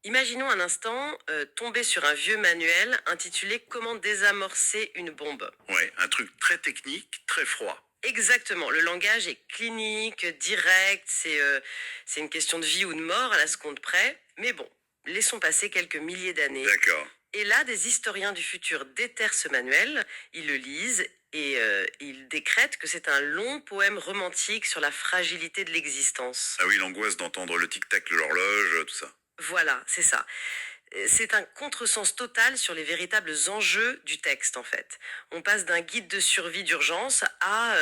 Imaginons un instant tomber sur un vieux manuel intitulé Comment désamorcer une bombe. Ouais, un truc très technique, très froid. Exactement, le langage est clinique, direct, c'est une question de vie ou de mort à la seconde près. Mais bon, laissons passer quelques milliers d'années. D'accord. Et là, des historiens du futur déterrent ce manuel, ils le lisent et ils décrètent que c'est un long poème romantique sur la fragilité de l'existence. Ah oui, l'angoisse d'entendre le tic-tac de l'horloge, tout ça. Voilà, c'est ça. C'est un contresens total sur les véritables enjeux du texte, en fait. On passe d'un guide de survie d'urgence à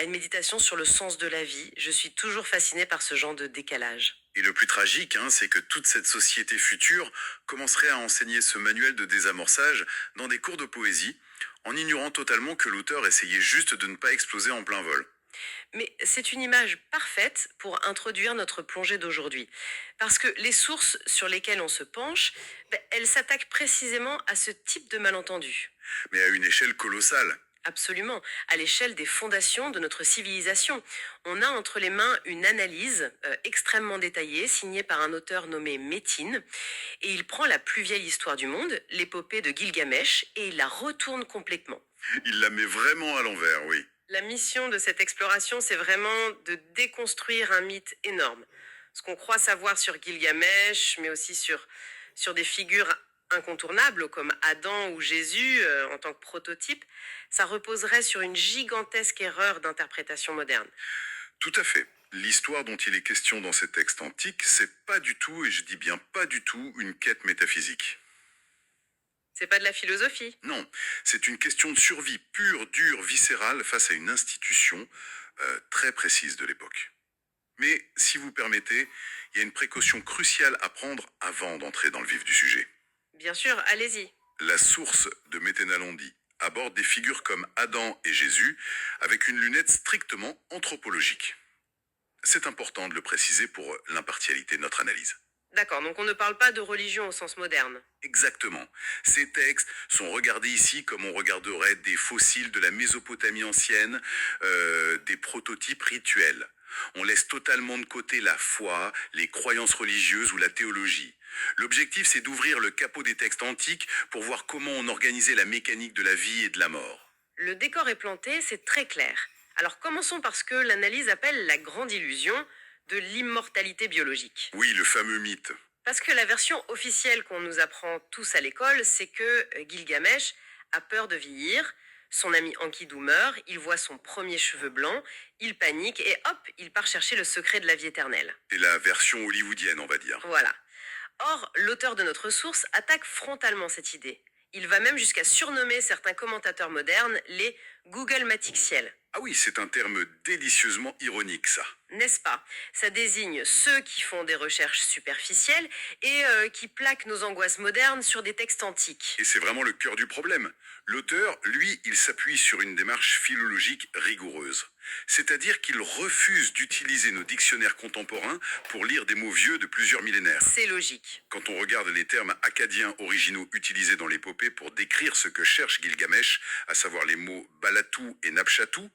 une méditation sur le sens de la vie. Je suis toujours fascinée par ce genre de décalage. Et le plus tragique, c'est que toute cette société future commencerait à enseigner ce manuel de désamorçage dans des cours de poésie, en ignorant totalement que l'auteur essayait juste de ne pas exploser en plein vol. Mais c'est une image parfaite pour introduire notre plongée d'aujourd'hui. Parce que les sources sur lesquelles on se penche, elles s'attaquent précisément à ce type de malentendu. Mais à une échelle colossale. Absolument, à l'échelle des fondations de notre civilisation. On a entre les mains une analyse extrêmement détaillée, signée par un auteur nommé Métine, et il prend la plus vieille histoire du monde, l'épopée de Gilgamesh, et il la retourne complètement. Il la met vraiment à l'envers, oui. La mission de cette exploration, c'est vraiment de déconstruire un mythe énorme. Ce qu'on croit savoir sur Gilgamesh, mais aussi sur des figures incontournables comme Adam ou Jésus en tant que prototype, ça reposerait sur une gigantesque erreur d'interprétation moderne. Tout à fait. L'histoire dont il est question dans ces textes antiques, c'est pas du tout, et je dis bien pas du tout, une quête métaphysique. C'est pas de la philosophie. Non, c'est une question de survie pure, dure, viscérale face à une institution très précise de l'époque. Mais si vous permettez, il y a une précaution cruciale à prendre avant d'entrer dans le vif du sujet. Bien sûr, allez-y. La source de Méténalondi aborde des figures comme Adam et Jésus avec une lunette strictement anthropologique. C'est important de le préciser pour l'impartialité de notre analyse. D'accord, donc on ne parle pas de religion au sens moderne. Exactement. Ces textes sont regardés ici comme on regarderait des fossiles de la Mésopotamie ancienne, des prototypes rituels. On laisse totalement de côté la foi, les croyances religieuses ou la théologie. L'objectif, c'est d'ouvrir le capot des textes antiques pour voir comment on organisait la mécanique de la vie et de la mort. Le décor est planté, c'est très clair. Alors commençons par ce que l'analyse appelle la grande illusion de l'immortalité biologique. Oui, le fameux mythe. Parce que la version officielle qu'on nous apprend tous à l'école, c'est que Gilgamesh a peur de vieillir, son ami Enkidu meurt, il voit son premier cheveu blanc, il panique et hop, il part chercher le secret de la vie éternelle. C'est la version hollywoodienne, on va dire. Voilà. Or, l'auteur de notre source attaque frontalement cette idée. Il va même jusqu'à surnommer certains commentateurs modernes les Google Maticiels. Ah oui, c'est un terme délicieusement ironique, ça. N'est-ce pas? Ça désigne ceux qui font des recherches superficielles et qui plaquent nos angoisses modernes sur des textes antiques. Et c'est vraiment le cœur du problème. L'auteur, lui, il s'appuie sur une démarche philologique rigoureuse. C'est-à-dire qu'il refuse d'utiliser nos dictionnaires contemporains pour lire des mots vieux de plusieurs millénaires. C'est logique. Quand on regarde les termes acadiens originaux utilisés dans l'épopée pour décrire ce que cherche Gilgamesh, à savoir les mots Balatou et Napchatou,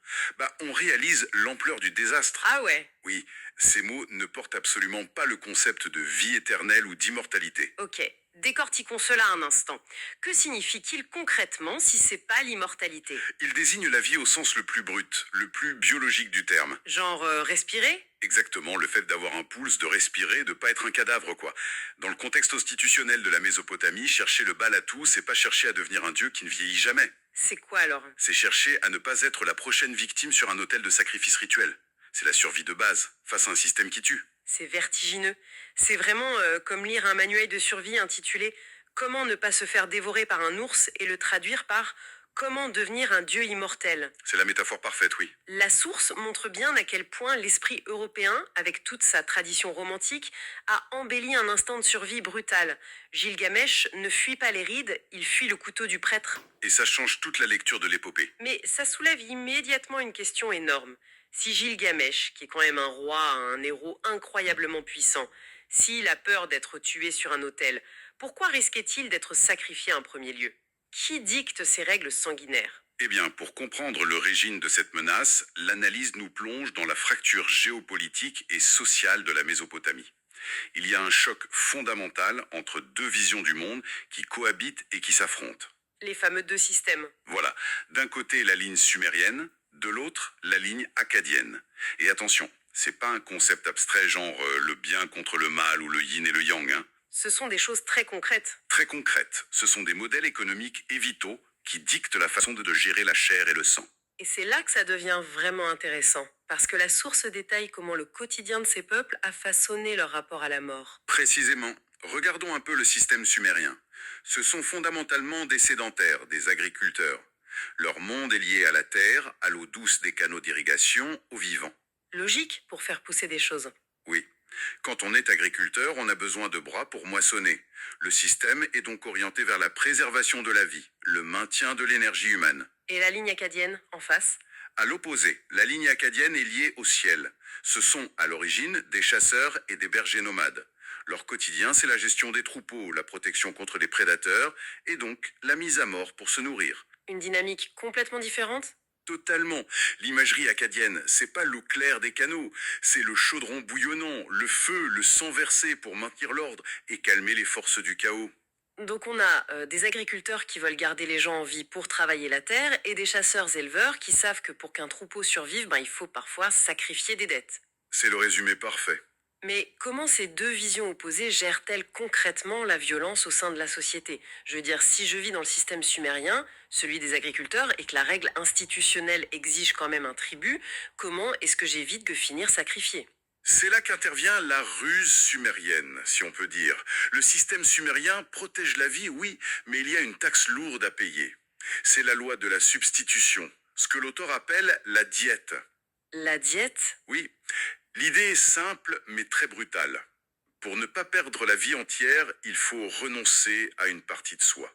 on réalise l'ampleur du désastre. Ah ouais, Oui, ces mots ne portent absolument pas le concept de vie éternelle ou d'immortalité. ok. Décortiquons cela un instant. Que signifie-t-il concrètement si c'est pas l'immortalité? Il désigne la vie au sens le plus brut, le plus biologique du terme. Genre respirer? Exactement, le fait d'avoir un pouls, de respirer, de pas être un cadavre, quoi. Dans le contexte constitutionnel de la Mésopotamie, chercher le Balatou, c'est pas chercher à devenir un dieu qui ne vieillit jamais. C'est quoi alors? C'est chercher à ne pas être la prochaine victime sur un autel de sacrifice rituel. C'est la survie de base, face à un système qui tue. C'est vertigineux. C'est vraiment comme lire un manuel de survie intitulé Comment ne pas se faire dévorer par un ours et le traduire par Comment devenir un dieu immortel. C'est la métaphore parfaite, oui. La source montre bien à quel point l'esprit européen, avec toute sa tradition romantique, a embelli un instant de survie brutal. Gilgamesh ne fuit pas les rides, il fuit le couteau du prêtre. Et ça change toute la lecture de l'épopée. Mais ça soulève immédiatement une question énorme. Si Gilgamesh, qui est quand même un roi, un héros incroyablement puissant, s'il a peur d'être tué sur un autel, pourquoi risquait-il d'être sacrifié en premier lieu? Qui dicte ces règles sanguinaires? Eh bien, pour comprendre l'origine de cette menace, l'analyse nous plonge dans la fracture géopolitique et sociale de la Mésopotamie. Il y a un choc fondamental entre deux visions du monde qui cohabitent et qui s'affrontent. Les fameux deux systèmes. Voilà, d'un côté la ligne sumérienne, de l'autre la ligne akkadienne. Et attention, c'est pas un concept abstrait genre le bien contre le mal ou le yin et le yang, hein. Ce sont des choses très concrètes. Très concrètes, ce sont des modèles économiques et vitaux qui dictent la façon de gérer la chair et le sang. Et c'est là que ça devient vraiment intéressant, parce que la source détaille comment le quotidien de ces peuples a façonné leur rapport à la mort. Précisément, regardons un peu le système sumérien. Ce sont fondamentalement des sédentaires, des agriculteurs. Leur monde est lié à la terre, à l'eau douce des canaux d'irrigation, au vivant. Logique pour faire pousser des choses. Oui. Quand on est agriculteur, on a besoin de bras pour moissonner. Le système est donc orienté vers la préservation de la vie, le maintien de l'énergie humaine. Et la ligne acadienne, en face? À l'opposé, la ligne akkadienne est liée au ciel. Ce sont, à l'origine, des chasseurs et des bergers nomades. Leur quotidien, c'est la gestion des troupeaux, la protection contre les prédateurs, et donc la mise à mort pour se nourrir. Une dynamique complètement différente? Totalement. L'imagerie akkadienne, c'est pas l'eau claire des canaux, c'est le chaudron bouillonnant, le feu, le sang versé pour maintenir l'ordre et calmer les forces du chaos. Donc on a des agriculteurs qui veulent garder les gens en vie pour travailler la terre et des chasseurs-éleveurs qui savent que pour qu'un troupeau survive, il faut parfois sacrifier des dettes. C'est le résumé parfait. Mais comment ces deux visions opposées gèrent-elles concrètement la violence au sein de la société? Je veux dire, si je vis dans le système sumérien, celui des agriculteurs, et que la règle institutionnelle exige quand même un tribut, comment est-ce que j'évite de finir sacrifié? C'est là qu'intervient la ruse sumérienne, si on peut dire. Le système sumérien protège la vie, oui, mais il y a une taxe lourde à payer. C'est la loi de la substitution, ce que l'auteur appelle la diète. La diète? Oui, l'idée est simple mais très brutale. Pour ne pas perdre la vie entière, il faut renoncer à une partie de soi.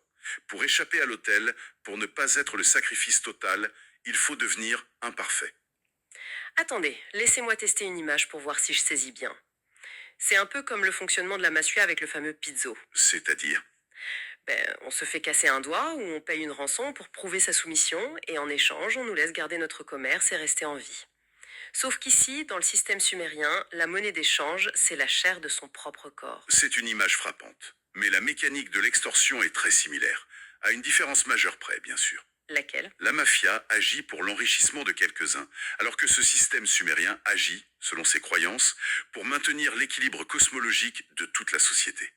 Pour échapper à l'autel, pour ne pas être le sacrifice total, il faut devenir imparfait. Attendez, laissez-moi tester une image pour voir si je saisis bien. C'est un peu comme le fonctionnement de la massue avec le fameux pizzo. C'est-à-dire, On se fait casser un doigt ou on paye une rançon pour prouver sa soumission et en échange, on nous laisse garder notre commerce et rester en vie. Sauf qu'ici, dans le système sumérien, la monnaie d'échange, c'est la chair de son propre corps. c'est une image frappante. Mais la mécanique de l'extorsion est très similaire, à une différence majeure près, bien sûr. Laquelle? La mafia agit pour l'enrichissement de quelques-uns, alors que ce système sumérien agit, selon ses croyances, pour maintenir l'équilibre cosmologique de toute la société.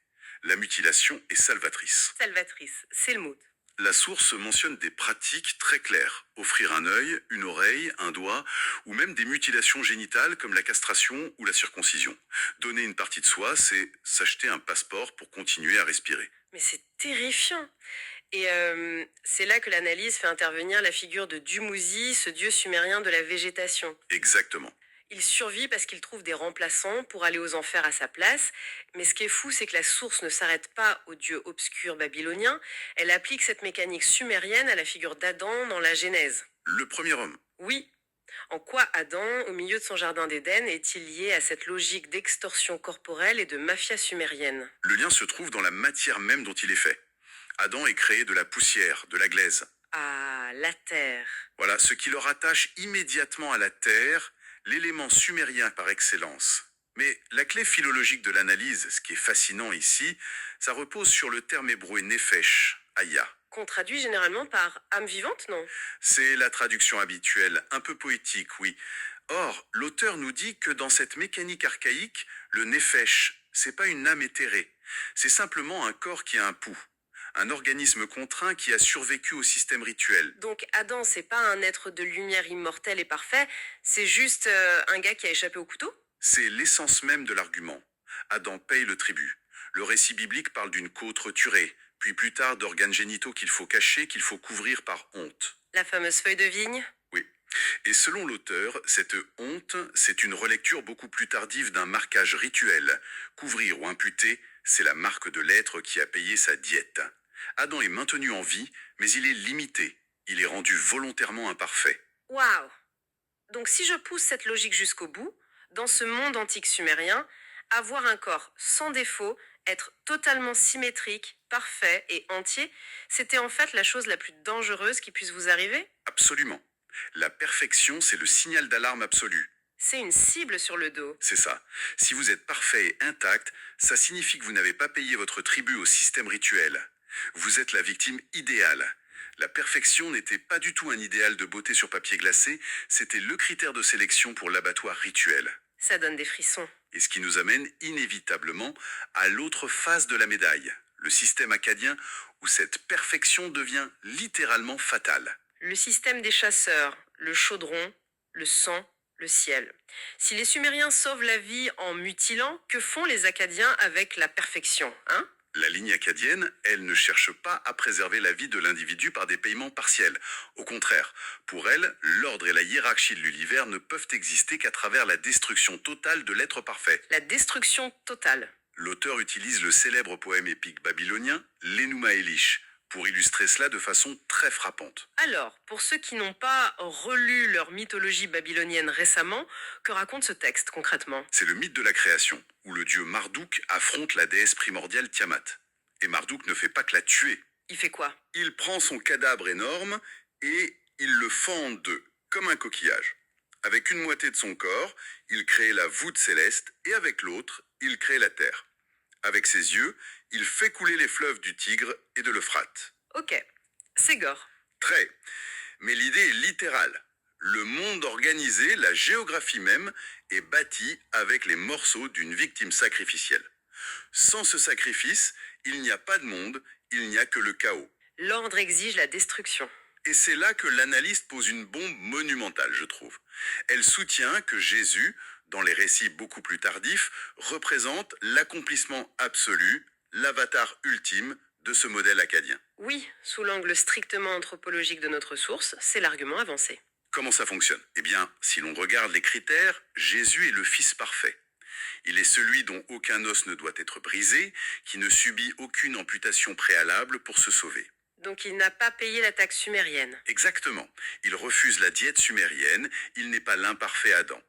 La mutilation est salvatrice. Salvatrice, c'est le mot. La source mentionne des pratiques très claires. Offrir un œil, une oreille, un doigt, ou même des mutilations génitales comme la castration ou la circoncision. Donner une partie de soi, c'est s'acheter un passeport pour continuer à respirer. Mais c'est terrifiant. Et c'est là que l'analyse fait intervenir la figure de Dumuzi, ce dieu sumérien de la végétation. Exactement. Il survit parce qu'il trouve des remplaçants pour aller aux enfers à sa place. Mais ce qui est fou, c'est que la source ne s'arrête pas au dieu obscur babylonien. Elle applique cette mécanique sumérienne à la figure d'Adam dans la Genèse. Le premier homme. Oui. En quoi Adam, au milieu de son jardin d'Éden, est-il lié à cette logique d'extorsion corporelle et de mafia sumérienne? Le lien se trouve dans la matière même dont il est fait. Adam est créé de la poussière, de la glaise. Ah, la terre. Voilà, ce qui le rattache immédiatement à la terre, l'élément sumérien par excellence. Mais la clé philologique de l'analyse, ce qui est fascinant ici, ça repose sur le terme hébreu nefesh, aya. Qu'on traduit généralement par âme vivante, non? C'est la traduction habituelle, un peu poétique, oui. Or, l'auteur nous dit que dans cette mécanique archaïque, le nefesh, c'est pas une âme éthérée. C'est simplement un corps qui a un pouls. Un organisme contraint qui a survécu au système rituel. Donc Adam, c'est pas un être de lumière immortel et parfait, c'est juste un gars qui a échappé au couteau? C'est l'essence même de l'argument. Adam paye le tribut. Le récit biblique parle d'une côte returée, puis plus tard d'organes génitaux qu'il faut cacher, qu'il faut couvrir par honte. La fameuse feuille de vigne? Oui. Et selon l'auteur, cette honte, c'est une relecture beaucoup plus tardive d'un marquage rituel. Couvrir ou imputer, c'est la marque de l'être qui a payé sa diète. Adam est maintenu en vie, mais il est limité. Il est rendu volontairement imparfait. Waouh! Donc si je pousse cette logique jusqu'au bout, dans ce monde antique sumérien, avoir un corps sans défaut, être totalement symétrique, parfait et entier, c'était en fait la chose la plus dangereuse qui puisse vous arriver? Absolument. La perfection, c'est le signal d'alarme absolu. C'est une cible sur le dos. C'est ça. Si vous êtes parfait et intact, ça signifie que vous n'avez pas payé votre tribut au système rituel. Vous êtes la victime idéale. La perfection n'était pas du tout un idéal de beauté sur papier glacé, c'était le critère de sélection pour l'abattoir rituel. Ça donne des frissons. Et ce qui nous amène inévitablement à l'autre face de la médaille, le système akkadien où cette perfection devient littéralement fatale. Le système des chasseurs, le chaudron, le sang, le ciel. Si les Sumériens sauvent la vie en mutilant, que font les Akkadiens avec la perfection, hein? La ligne akkadienne, elle ne cherche pas à préserver la vie de l'individu par des paiements partiels. Au contraire, pour elle, l'ordre et la hiérarchie de l'univers ne peuvent exister qu'à travers la destruction totale de l'être parfait. La destruction totale. L'auteur utilise le célèbre poème épique babylonien, l'Enuma Elish, pour illustrer cela de façon très frappante. Alors, pour ceux qui n'ont pas relu leur mythologie babylonienne récemment, que raconte ce texte concrètement? C'est le mythe de la création, où le dieu Marduk affronte la déesse primordiale Tiamat. Et Marduk ne fait pas que la tuer. Il fait quoi? Il prend son cadavre énorme et il le fend en deux, comme un coquillage. Avec une moitié de son corps, il crée la voûte céleste et avec l'autre, il crée la terre. Avec ses yeux, il fait couler les fleuves du Tigre et de l'Euphrate. Ok, c'est gore. Très. Mais l'idée est littérale. Le monde organisé, la géographie même, est bâti avec les morceaux d'une victime sacrificielle. Sans ce sacrifice, il n'y a pas de monde, il n'y a que le chaos. L'ordre exige la destruction. Et c'est là que l'analyste pose une bombe monumentale, je trouve. Elle soutient que Jésus, dans les récits beaucoup plus tardifs, représente l'accomplissement absolu, l'avatar ultime de ce modèle akkadien. Oui, sous l'angle strictement anthropologique de notre source, c'est l'argument avancé. Comment ça fonctionne? Eh bien, si l'on regarde les critères, Jésus est le Fils parfait. Il est celui dont aucun os ne doit être brisé, qui ne subit aucune amputation préalable pour se sauver. Donc il n'a pas payé la taxe sumérienne. Exactement. Il refuse la diète sumérienne, il n'est pas l'imparfait Adam.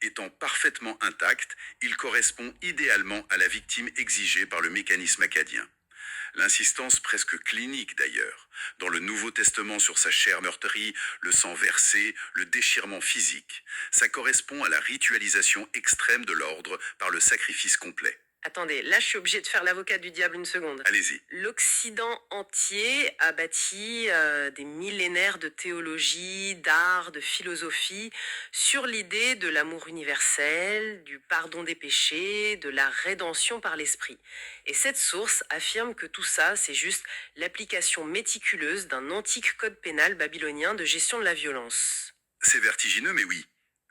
Étant parfaitement intact, il correspond idéalement à la victime exigée par le mécanisme akkadien. L'insistance presque clinique d'ailleurs, dans le Nouveau Testament sur sa chair meurtrie, le sang versé, le déchirement physique, ça correspond à la ritualisation extrême de l'ordre par le sacrifice complet. Attendez, là je suis obligée de faire l'avocat du diable une seconde. Allez-y. L'Occident entier a bâti des millénaires de théologie, d'art, de philosophie sur l'idée de l'amour universel, du pardon des péchés, de la rédemption par l'esprit. Et cette source affirme que tout ça, c'est juste l'application méticuleuse d'un antique code pénal babylonien de gestion de la violence. C'est vertigineux, mais oui.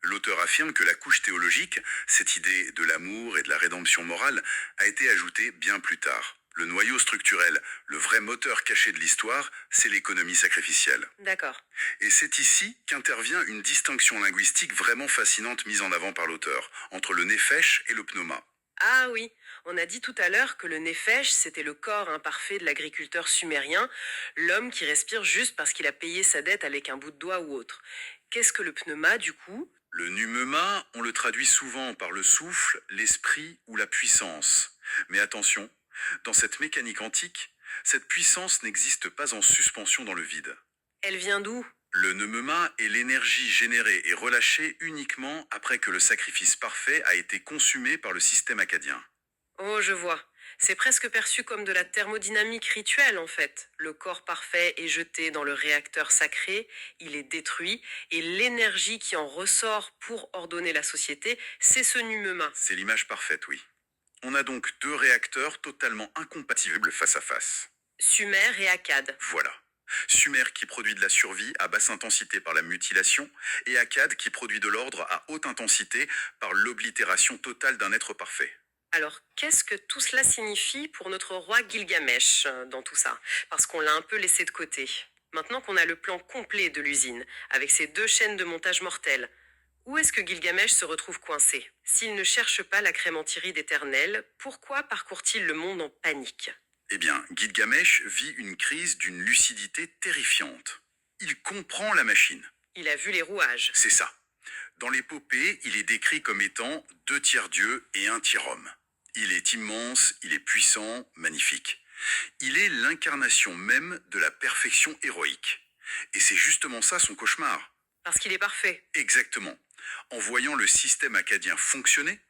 L'auteur affirme que la couche théologique, cette idée de l'amour et de la rédemption morale, a été ajoutée bien plus tard. Le noyau structurel, le vrai moteur caché de l'histoire, c'est l'économie sacrificielle. D'accord. Et c'est ici qu'intervient une distinction linguistique vraiment fascinante mise en avant par l'auteur, entre le néphesh et le pneuma. Ah oui, on a dit tout à l'heure que le néphesh, c'était le corps imparfait de l'agriculteur sumérien, l'homme qui respire juste parce qu'il a payé sa dette avec un bout de doigt ou autre. Qu'est-ce que le pneuma, du coup? Le pneuma, on le traduit souvent par le souffle, l'esprit ou la puissance. Mais attention, dans cette mécanique antique, cette puissance n'existe pas en suspension dans le vide. Elle vient d'où? Le pneuma est l'énergie générée et relâchée uniquement après que le sacrifice parfait a été consumé par le système akkadien. Oh, je vois. C'est presque perçu comme de la thermodynamique rituelle en fait. Le corps parfait est jeté dans le réacteur sacré, il est détruit, et l'énergie qui en ressort pour ordonner la société, c'est ce pneuma. C'est l'image parfaite, oui. On a donc deux réacteurs totalement incompatibles face à face. Sumer et Akkad. Voilà. Sumer qui produit de la survie à basse intensité par la mutilation et Akkad qui produit de l'ordre à haute intensité par l'oblitération totale d'un être parfait. Alors, qu'est-ce que tout cela signifie pour notre roi Gilgamesh dans tout ça? Parce qu'on l'a un peu laissé de côté. Maintenant qu'on a le plan complet de l'usine, avec ses 2 chaînes de montage mortelles, où est-ce que Gilgamesh se retrouve coincé? S'il ne cherche pas la crémentiride éternelle, pourquoi parcourt-il le monde en panique? Eh bien, Gilgamesh vit une crise d'une lucidité terrifiante. Il comprend la machine. Il a vu les rouages. C'est ça. Dans l'épopée, il est décrit comme étant 2 tiers-dieux et 1 tiers-homme. Il est immense, il est puissant, magnifique. Il est l'incarnation même de la perfection héroïque. Et c'est justement ça son cauchemar. Parce qu'il est parfait. Exactement. En voyant le système akkadien fonctionner,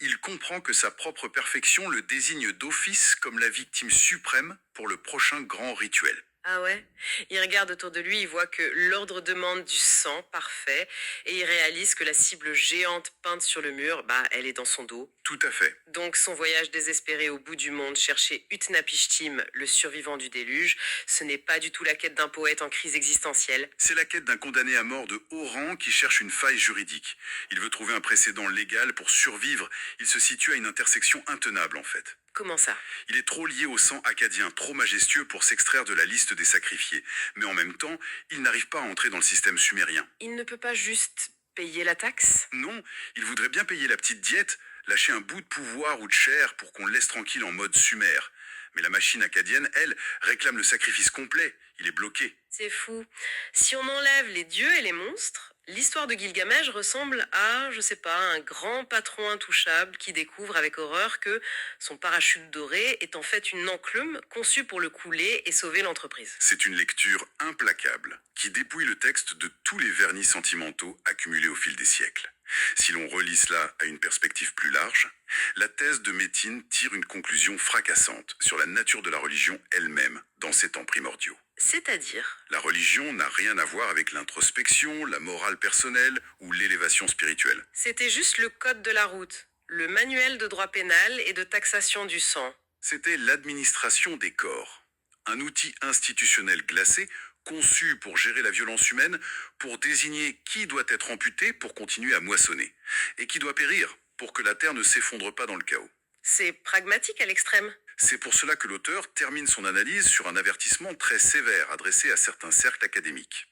il comprend que sa propre perfection le désigne d'office comme la victime suprême pour le prochain grand rituel. Ah ouais? Il regarde autour de lui, il voit que l'ordre demande du sang parfait et il réalise que la cible géante peinte sur le mur, bah, elle est dans son dos. Tout à fait. Donc son voyage désespéré au bout du monde chercher Utnapishtim, le survivant du déluge, ce n'est pas du tout la quête d'un poète en crise existentielle. C'est la quête d'un condamné à mort de haut rang qui cherche une faille juridique. Il veut trouver un précédent légal pour survivre. Il se situe à une intersection intenable en fait. Comment ça? Il est trop lié au sang akkadien, trop majestueux pour s'extraire de la liste des sacrifiés. Mais en même temps, il n'arrive pas à entrer dans le système sumérien. Il ne peut pas juste payer la taxe? Non, il voudrait bien payer la petite diète, lâcher un bout de pouvoir ou de chair pour qu'on le laisse tranquille en mode sumaire. Mais la machine akkadienne, elle, réclame le sacrifice complet. Il est bloqué. C'est fou. Si on enlève les dieux et les monstres, l'histoire de Gilgamesh ressemble à, je sais pas, un grand patron intouchable qui découvre avec horreur que son parachute doré est en fait une enclume conçue pour le couler et sauver l'entreprise. C'est une lecture implacable qui dépouille le texte de tous les vernis sentimentaux accumulés au fil des siècles. Si l'on relie cela à une perspective plus large, la thèse de Métine tire une conclusion fracassante sur la nature de la religion elle-même dans ces temps primordiaux. C'est-à-dire, La religion n'a rien à voir avec l'introspection, la morale personnelle ou l'élévation spirituelle. c'était juste le code de la route, le manuel de droit pénal et de taxation du sang. C'était l'administration des corps, un outil institutionnel glacé conçu pour gérer la violence humaine, pour désigner qui doit être amputé pour continuer à moissonner, et qui doit périr pour que la terre ne s'effondre pas dans le chaos. C'est pragmatique à l'extrême. C'est pour cela que l'auteur termine son analyse sur un avertissement très sévère adressé à certains cercles académiques.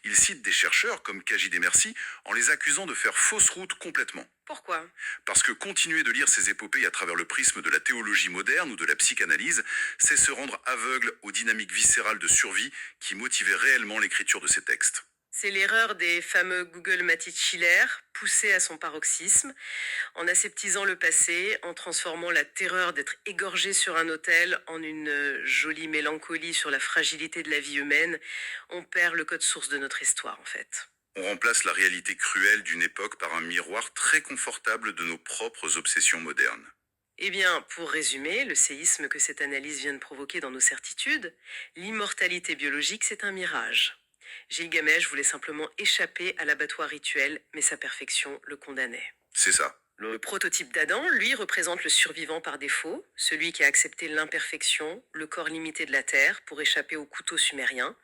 Il cite des chercheurs comme Kaji Demersi en les accusant de faire fausse route complètement. Pourquoi? Parce que continuer de lire ces épopées à travers le prisme de la théologie moderne ou de la psychanalyse, c'est se rendre aveugle aux dynamiques viscérales de survie qui motivaient réellement l'écriture de ces textes. C'est l'erreur des fameux Google Matich-Schiller, poussé à son paroxysme, en aseptisant le passé, en transformant la terreur d'être égorgé sur un autel en une jolie mélancolie sur la fragilité de la vie humaine. On perd le code source de notre histoire, en fait. On remplace la réalité cruelle d'une époque par un miroir très confortable de nos propres obsessions modernes. Eh bien, pour résumer, le séisme que cette analyse vient de provoquer dans nos certitudes, l'immortalité biologique, c'est un mirage. Gilgamesh voulait simplement échapper à l'abattoir rituel, mais sa perfection le condamnait. C'est ça. Le prototype d'Adam, lui, représente le survivant par défaut, celui qui a accepté l'imperfection, le corps limité de la terre pour échapper au couteau sumérien,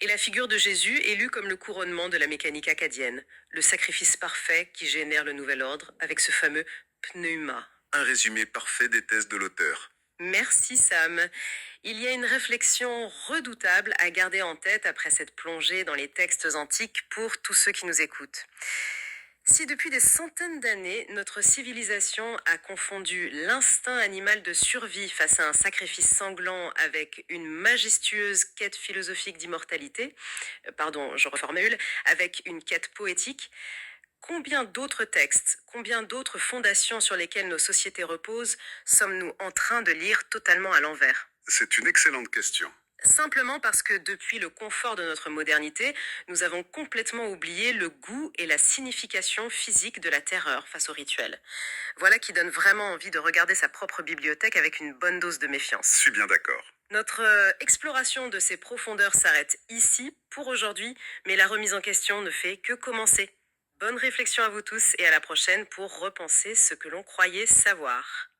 et la figure de Jésus est lue comme le couronnement de la mécanique akkadienne, le sacrifice parfait qui génère le nouvel ordre avec ce fameux pneuma. Un résumé parfait des thèses de l'auteur. Merci Sam. Il y a une réflexion redoutable à garder en tête après cette plongée dans les textes antiques pour tous ceux qui nous écoutent. Si depuis des centaines d'années, notre civilisation a confondu l'instinct animal de survie face à un sacrifice sanglant avec une majestueuse quête philosophique d'immortalité, pardon, je reformule, avec une quête poétique, combien d'autres textes, combien d'autres fondations sur lesquelles nos sociétés reposent sommes-nous en train de lire totalement à l'envers? C'est une excellente question. Simplement parce que depuis le confort de notre modernité, nous avons complètement oublié le goût et la signification physique de la terreur face au rituel. Voilà qui donne vraiment envie de regarder sa propre bibliothèque avec une bonne dose de méfiance. Je suis bien d'accord. Notre exploration de ces profondeurs s'arrête ici pour aujourd'hui, mais la remise en question ne fait que commencer. Bonne réflexion à vous tous et à la prochaine pour repenser ce que l'on croyait savoir.